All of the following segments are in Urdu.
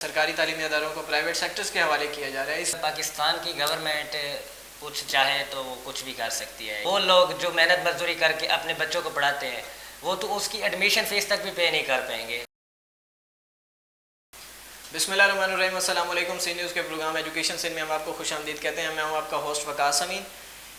سرکاری تعلیمی اداروں کو پرائیویٹ سیکٹرز کے حوالے کیا جا رہا ہے. پاکستان کی گورنمنٹ کچھ چاہے تو وہ کچھ بھی کر سکتی ہے. وہ لوگ جو محنت مزدوری کر کے اپنے بچوں کو پڑھاتے ہیں وہ تو اس کی ایڈمیشن فیس تک بھی پے نہیں کر پائیں گے. بسم اللہ الرحمن الرحیم. السلام علیکم. سی نیوز کے پروگرام ایجوکیشن سن میں ہم آپ کو خوش آمدید کہتے ہیں. میں ہوں آپ کا ہوسٹ وقاص امین.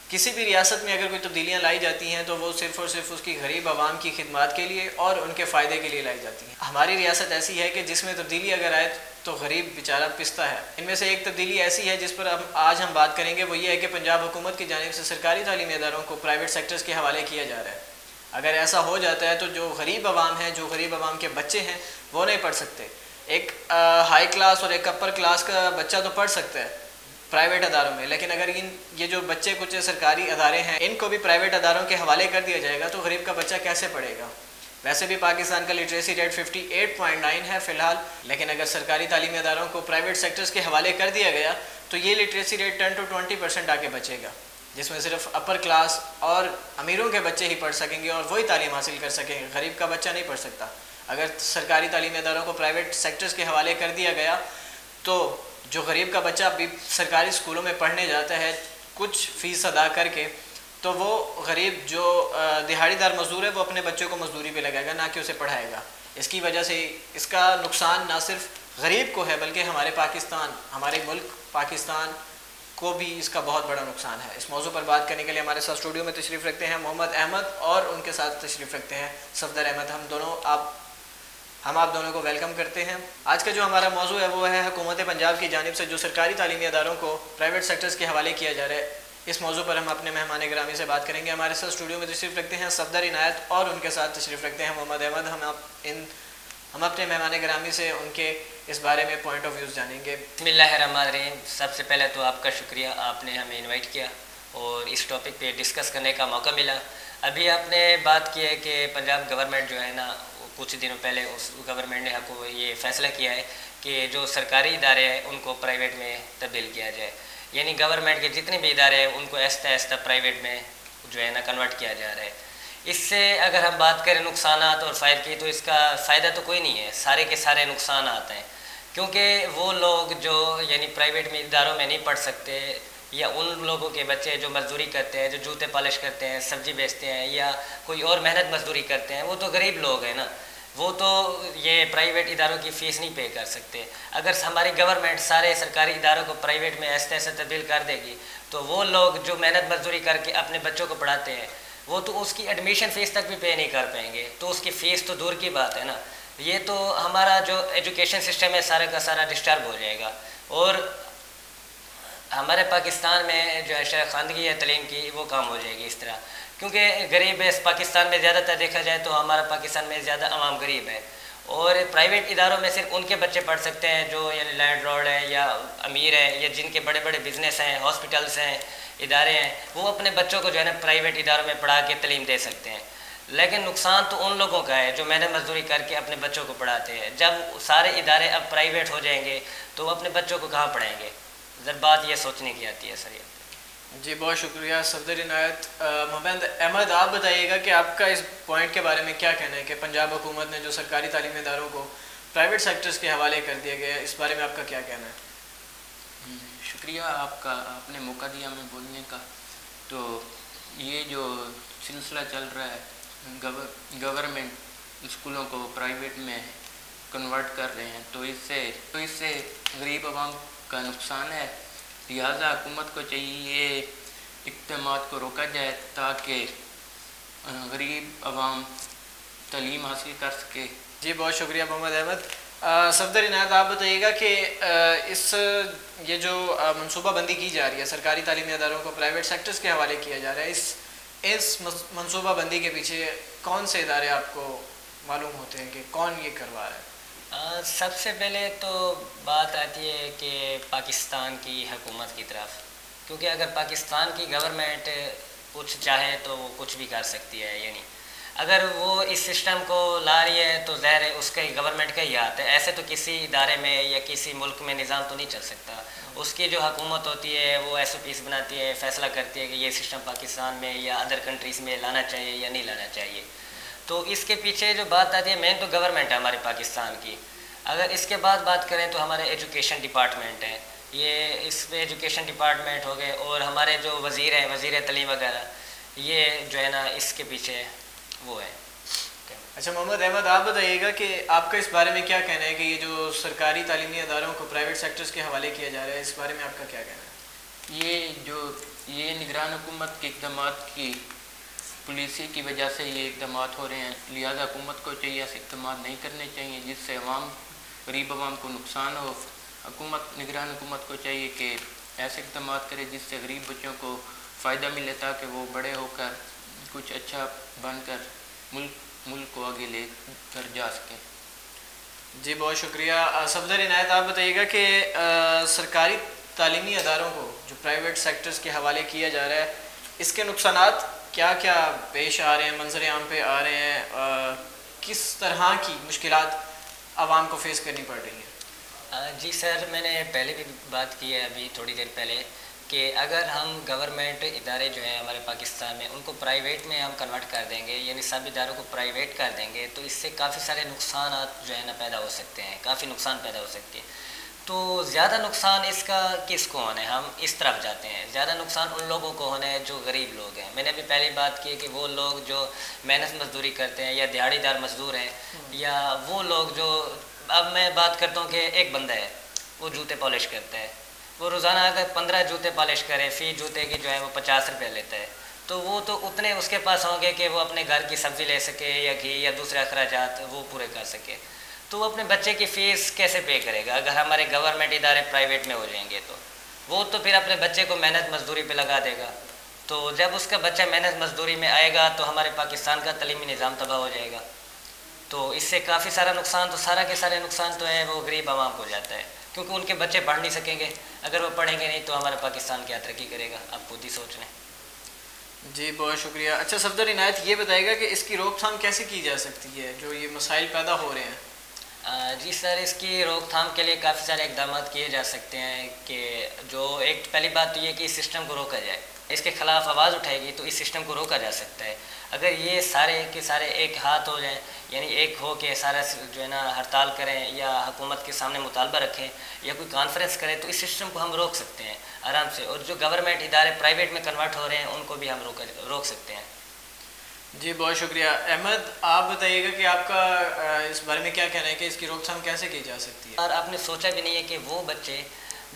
کسی بھی ریاست میں اگر کوئی تبدیلیاں لائی جاتی ہیں تو وہ صرف اور صرف اس کی غریب عوام کی خدمات کے لیے اور ان کے فائدے کے لیے لائی جاتی ہیں. ہماری ریاست ایسی ہے کہ جس میں تبدیلی اگر آئے تو غریب بیچارہ پستا ہے. ان میں سے ایک تبدیلی ایسی ہے جس پر آج ہم بات کریں گے. وہ یہ ہے کہ پنجاب حکومت کی جانب سے سرکاری تعلیمی اداروں کو پرائیویٹ سیکٹرز کے حوالے کیا جا رہا ہے. اگر ایسا ہو جاتا ہے تو جو غریب عوام ہیں, جو غریب عوام کے بچے ہیں, وہ نہیں پڑھ سکتے. ایک ہائی کلاس اور ایک اپر کلاس کا بچہ تو پڑھ سکتا ہے پرائیویٹ اداروں میں, لیکن اگر یہ جو بچے کچھ سرکاری ادارے ہیں ان کو بھی پرائیویٹ اداروں کے حوالے کر دیا جائے گا تو غریب کا بچہ کیسے پڑھے گا؟ ویسے بھی پاکستان کا لٹریسی ریٹ 58.9 ہے فی الحال, لیکن اگر سرکاری تعلیمی اداروں کو پرائیویٹ سیکٹرز کے حوالے کر دیا گیا تو یہ لٹریسی ریٹ 10 to 20% آ کے بچے گا, جس میں صرف اپر کلاس اور امیروں کے بچے ہی پڑھ سکیں گے اور وہی تعلیم حاصل کر سکیں گے. غریب کا بچہ نہیں پڑھ سکتا. اگر سرکاری تعلیمی اداروں کو پرائیویٹ سیکٹرز کے حوالے کر دیا گیا تو جو غریب کا بچہ بھی سرکاری اسکولوں میں پڑھنے جاتا ہے کچھ فیس ادا کر کے, تو وہ غریب جو دہاڑی دار مزدور ہے وہ اپنے بچوں کو مزدوری پہ لگائے گا, نہ کہ اسے پڑھائے گا. اس کی وجہ سے اس کا نقصان نہ صرف غریب کو ہے بلکہ ہمارے پاکستان, ہمارے ملک پاکستان کو بھی اس کا بہت بڑا نقصان ہے. اس موضوع پر بات کرنے کے لیے ہمارے ساتھ اسٹوڈیو میں تشریف رکھتے ہیں محمد احمد اور ان کے ساتھ تشریف رکھتے ہیں صفدر احمد. ہم آپ دونوں کو ویلکم کرتے ہیں. آج کا جو ہمارا موضوع ہے وہ ہے حکومت پنجاب کی جانب سے جو سرکاری تعلیمی اداروں کو پرائیویٹ سیکٹرز کے حوالے کیا جا رہا ہے. اس موضوع پر ہم اپنے مہمان گرامی سے بات کریں گے. ہمارے ساتھ اسٹوڈیو میں تشریف رکھتے ہیں صفدر عنایت اور ان کے ساتھ تشریف رکھتے ہیں محمد احمد. ہم اپنے مہمان گرامی سے ان کے اس بارے میں پوائنٹ آف ویوز جانیں گے. بسم اللہ الرحمن الرحیم. سب سے پہلے تو آپ کا شکریہ, آپ نے ہمیں انوائٹ کیا اور اس ٹاپک پہ ڈسکس کرنے کا موقع ملا. ابھی آپ نے بات کی ہے کہ پنجاب گورنمنٹ جو ہے نا, کچھ دنوں پہلے اس گورنمنٹ نے یہ فیصلہ کیا ہے کہ جو سرکاری ادارے ہیں ان کو پرائیویٹ میں تبدیل کیا جائے. یعنی گورنمنٹ کے جتنے بھی ادارے ہیں ان کو آہستہ آہستہ پرائیویٹ میں جو ہے نا کنورٹ کیا جا رہا ہے. اس سے اگر ہم بات کریں نقصانات اور فائدے کی تو اس کا فائدہ تو کوئی نہیں ہے, سارے کے سارے نقصانات ہیں. کیونکہ وہ لوگ جو یعنی پرائیویٹ میں اداروں میں نہیں پڑھ سکتے, یا ان لوگوں کے بچے جو مزدوری کرتے ہیں, جو جوتے پالش کرتے ہیں, سبزی بیچتے ہیں, یا کوئی اور محنت مزدوری کرتے ہیں, وہ تو غریب لوگ ہیں نا, وہ تو یہ پرائیویٹ اداروں کی فیس نہیں پے کر سکتے. اگر ہماری گورنمنٹ سارے سرکاری اداروں کو پرائیویٹ میں ایسے ایسے تبدیل کر دے گی تو وہ لوگ جو محنت مزدوری کر کے اپنے بچوں کو پڑھاتے ہیں وہ تو اس کی ایڈمیشن فیس تک بھی پے نہیں کر پائیں گے, تو اس کی فیس تو دور کی بات ہے نا. یہ تو ہمارا جو ایجوکیشن سسٹم ہے سارا کا سارا ڈسٹرب ہو جائے گا. اور ہمارے پاکستان میں جو ہے شیخ خواندگی ہے تعلیم کی وہ کام ہو جائے گی اس طرح, کیونکہ غریب اس پاکستان میں زیادہ تر دیکھا جائے تو ہمارا پاکستان میں زیادہ عوام غریب ہے. اور پرائیویٹ اداروں میں صرف ان کے بچے پڑھ سکتے ہیں جو یعنی لینڈ لارڈ ہیں یا امیر ہیں یا جن کے بڑے بڑے بزنس ہیں, ہاسپٹلس ہیں, ادارے ہیں, وہ اپنے بچوں کو جو ہے نا پرائیویٹ اداروں میں پڑھا کے تعلیم دے سکتے ہیں. لیکن نقصان تو ان لوگوں کا ہے جو محنت مزدوری کر کے اپنے بچوں کو پڑھاتے ہیں. جب سارے ادارے اب پرائیویٹ ہو جائیں گے تو وہ اپنے بچوں کو کہاں پڑھائیں گے؟ ذرا بات یہ سوچنے کی آتی ہے سر. جی بہت شکریہ صفدر عنایت. محمد احمد آپ بتائیے گا کہ آپ کا اس پوائنٹ کے بارے میں کیا کہنا ہے کہ پنجاب حکومت نے جو سرکاری تعلیمی اداروں کو پرائیویٹ سیکٹرز کے حوالے کر دیا گیا ہے, اس بارے میں آپ کا کیا کہنا ہے؟ شکریہ آپ کا, آپ نے موقع دیا ہمیں بولنے کا. تو یہ جو سلسلہ چل رہا ہے گورنمنٹ اسکولوں کو پرائیویٹ میں کنورٹ کر رہے ہیں تو اس سے غریب عوام کا نقصان ہے. لہٰذا حکومت کو چاہیے یہ اقدامات کو روکا جائے تاکہ غریب عوام تعلیم حاصل کر سکے. جی بہت شکریہ محمد احمد. صفدر عنایت آپ بتائیے گا کہ یہ جو منصوبہ بندی کی جا رہی ہے سرکاری تعلیمی اداروں کو پرائیویٹ سیکٹرز کے حوالے کیا جا رہا ہے, اس منصوبہ بندی کے پیچھے کون سے ادارے آپ کو معلوم ہوتے ہیں کہ کون یہ کروا رہا ہے؟ سب سے پہلے تو بات آتی ہے کہ پاکستان کی حکومت کی طرف, کیونکہ اگر پاکستان کی گورنمنٹ کچھ چاہے تو وہ کچھ بھی کر سکتی ہے. یعنی اگر وہ اس سسٹم کو لا رہی ہے تو ظاہر ہے اس کا گورنمنٹ کا ہی ہاتھ ہے. ایسے تو کسی ادارے میں یا کسی ملک میں نظام تو نہیں چل سکتا. اس کی جو حکومت ہوتی ہے وہ ایس او پیز بناتی ہے, فیصلہ کرتی ہے کہ یہ سسٹم پاکستان میں یا ادر کنٹریز میں لانا چاہیے یا نہیں لانا چاہیے. تو اس کے پیچھے جو بات آتی ہے مین تو گورنمنٹ ہے ہمارے پاکستان کی. اگر اس کے بعد بات کریں تو ہمارے ایجوکیشن ڈپارٹمنٹ ہے، یہ اس میں ایجوکیشن ڈپارٹمنٹ ہو گئے، اور ہمارے جو وزیر ہیں، وزیر تعلیم وغیرہ، یہ جو ہے نا اس کے پیچھے وہ ہے۔ اچھا محمد احمد، آپ بتائیے گا کہ آپ کا اس بارے میں کیا کہنا ہے کہ یہ جو سرکاری تعلیمی اداروں کو پرائیویٹ سیکٹرز کے حوالے کیا جا رہا ہے، اس بارے میں آپ کا کیا کہنا ہے؟ یہ نگران حکومت کے اقدامات کی پالیسی کی وجہ سے یہ اقدامات ہو رہے ہیں، لہذا حکومت کو چاہیے ایسے اقدامات نہیں کرنے چاہیے جس سے غریب عوام کو نقصان ہو۔ نگران حکومت کو چاہیے کہ ایسے اقدامات کرے جس سے غریب بچوں کو فائدہ ملے، تاکہ وہ بڑے ہو کر کچھ اچھا بن کر ملک کو آگے لے کر جا سکیں۔ جی بہت شکریہ۔ صفدر عنایت، آپ بتائیے گا کہ سرکاری تعلیمی اداروں کو جو پرائیویٹ سیکٹرز کے حوالے کیا جا رہا ہے، اس کے نقصانات کیا کیا پیش آ رہے ہیں، منظر عام پہ آ رہے ہیں، کس طرح کی مشکلات عوام کو فیس کرنی پڑ رہی ہیں؟ جی سر، میں نے پہلے بھی بات کی ہے ابھی تھوڑی دیر پہلے کہ اگر ہم گورنمنٹ ادارے جو ہیں ہمارے پاکستان میں ان کو پرائیویٹ میں ہم کنورٹ کر دیں گے، یعنی سب اداروں کو پرائیویٹ کر دیں گے، تو اس سے کافی سارے نقصانات جو ہے نا پیدا ہو سکتے ہیں، کافی نقصان پیدا ہو سکتے ہیں۔ تو زیادہ نقصان اس کا کس کو ہونا ہے؟ ہم اس طرف جاتے ہیں، زیادہ نقصان ان لوگوں کو ہونا ہے جو غریب لوگ ہیں۔ میں نے ابھی پہلے بات کی کہ وہ لوگ جو محنت مزدوری کرتے ہیں یا دیہڑی دار مزدور ہیں، یا وہ لوگ جو، اب میں بات کرتا ہوں کہ ایک بندہ ہے وہ جوتے پالش کرتا ہے، وہ روزانہ اگر 15 جوتے پالش کرے، فی جوتے کی جو ہے وہ 50 روپے لیتا ہے، تو وہ تو اتنے اس کے پاس ہوں گے کہ وہ اپنے گھر کی سبزی لے سکے یا گھی یا دوسرے اخراجات وہ پورے کر سکے۔ تو وہ اپنے بچے کی فیس کیسے پے کرے گا اگر ہمارے گورنمنٹ ادارے پرائیویٹ میں ہو جائیں گے؟ تو وہ تو پھر اپنے بچے کو محنت مزدوری پہ لگا دے گا، تو جب اس کا بچہ محنت مزدوری میں آئے گا تو ہمارے پاکستان کا تعلیمی نظام تباہ ہو جائے گا۔ تو اس سے کافی سارا نقصان، تو سارا کے سارے نقصان تو ہے وہ غریب عوام کو جاتا ہے، کیونکہ ان کے بچے پڑھ نہیں سکیں گے۔ اگر وہ پڑھیں گے نہیں تو ہمارا پاکستان کیا ترقی کرے گا؟ آپ خود ہی سوچ لیں۔ جی بہت شکریہ۔ اچھا صفدر عنایت، یہ بتائے گا کہ اس کی روک تھام کیسے کی جا سکتی ہے جو یہ مسائل پیدا ہو رہے ہیں؟ جی سر، اس کی روک تھام کے لیے کافی سارے اقدامات کیے جا سکتے ہیں کہ جو ایک پہلی بات تو یہ کہ اس سسٹم کو روکا جائے، اس کے خلاف آواز اٹھائے گی تو اس سسٹم کو روکا جا سکتا ہے۔ اگر یہ سارے کے سارے ایک ہاتھ ہو جائیں، یعنی ایک ہو کے سارا جو ہے نا ہڑتال کریں یا حکومت کے سامنے مطالبہ رکھیں یا کوئی کانفرنس کریں، تو اس سسٹم کو ہم روک سکتے ہیں آرام سے، اور جو گورنمنٹ ادارے پرائیویٹ میں کنورٹ ہو رہے ہیں ان کو بھی ہم روک سکتے ہیں۔ جی بہت شکریہ۔ احمد، آپ بتائیے گا کہ آپ کا اس بارے میں کیا کہنا ہے کہ اس کی روک تھام کیسے کی جا سکتی ہے؟ اور آپ نے سوچا بھی نہیں ہے کہ وہ بچے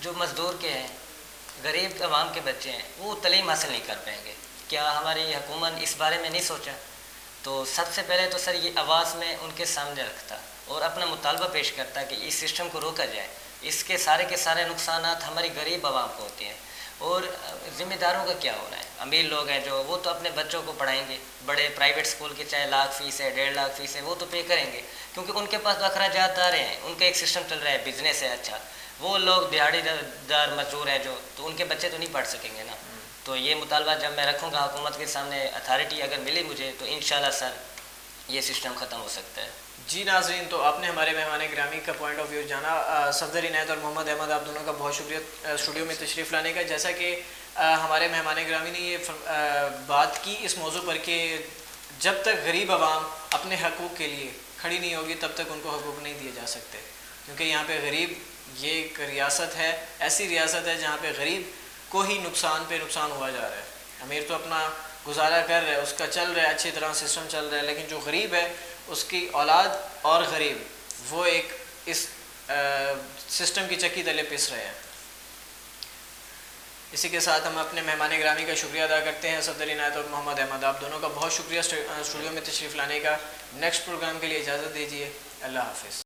جو مزدور کے ہیں، غریب عوام کے بچے ہیں، وہ تعلیم حاصل نہیں کر پائیں گے؟ کیا ہماری حکومت اس بارے میں نہیں سوچا؟ تو سب سے پہلے تو سر یہ آواز میں ان کے سامنے رکھتا اور اپنا مطالبہ پیش کرتا کہ اس سسٹم کو روکا جائے۔ اس کے سارے نقصانات ہماری غریب عوام کو ہوتے ہیں، اور ذمہ داروں کا کیا ہونا ہے؟ امیر لوگ ہیں جو، وہ تو اپنے بچوں کو پڑھائیں گے، بڑے پرائیویٹ اسکول کے چاہے لاکھ فیس ہے 1.5 لاکھ فیس ہے وہ تو پے کریں گے، کیونکہ ان کے پاس تو اخراجات آ رہے ہیں، ان کا ایک سسٹم چل رہا ہے، بزنس ہے اچھا۔ وہ لوگ دیہڑی دار مزدور ہیں جو، تو ان کے بچے تو نہیں پڑھ سکیں گے نا۔ تو یہ مطالبہ جب میں رکھوں گا حکومت کے سامنے، اتھارٹی اگر ملی مجھے، تو انشاءاللہ سر یہ سسٹم ختم ہو سکتا ہے۔ جی ناظرین، تو آپ نے ہمارے مہمان گرامی کا پوائنٹ آف ویو جانا۔ صفدر عنایت اور محمد احمد، آپ دونوں کا بہت شکریہ اسٹوڈیو میں تشریف لانے کا۔ جیسا کہ ہمارے مہمان گرامی نے یہ بات کی اس موضوع پر کہ جب تک غریب عوام اپنے حقوق کے لیے کھڑی نہیں ہوگی تب تک ان کو حقوق نہیں دیے جا سکتے، کیونکہ یہاں پہ غریب، یہ ایک ریاست ہے، ایسی ریاست ہے جہاں پہ غریب کو ہی نقصان پہ نقصان ہوا جا رہا ہے۔ امیر تو اپنا گزارا کر رہا ہے، اس کا چل رہا ہے، اچھی طرح سسٹم چل رہا ہے، لیکن جو غریب ہے اس کی اولاد اور غریب وہ ایک اس سسٹم کی چکی تلے پس رہے ہیں۔ اسی کے ساتھ ہم اپنے مہمان گرامی کا شکریہ ادا کرتے ہیں، صفدر عنایت اور محمد احمد، آپ دونوں کا بہت شکریہ اسٹوڈیو میں تشریف لانے کا۔ نیکسٹ پروگرام کے لیے اجازت دیجیے، اللہ حافظ۔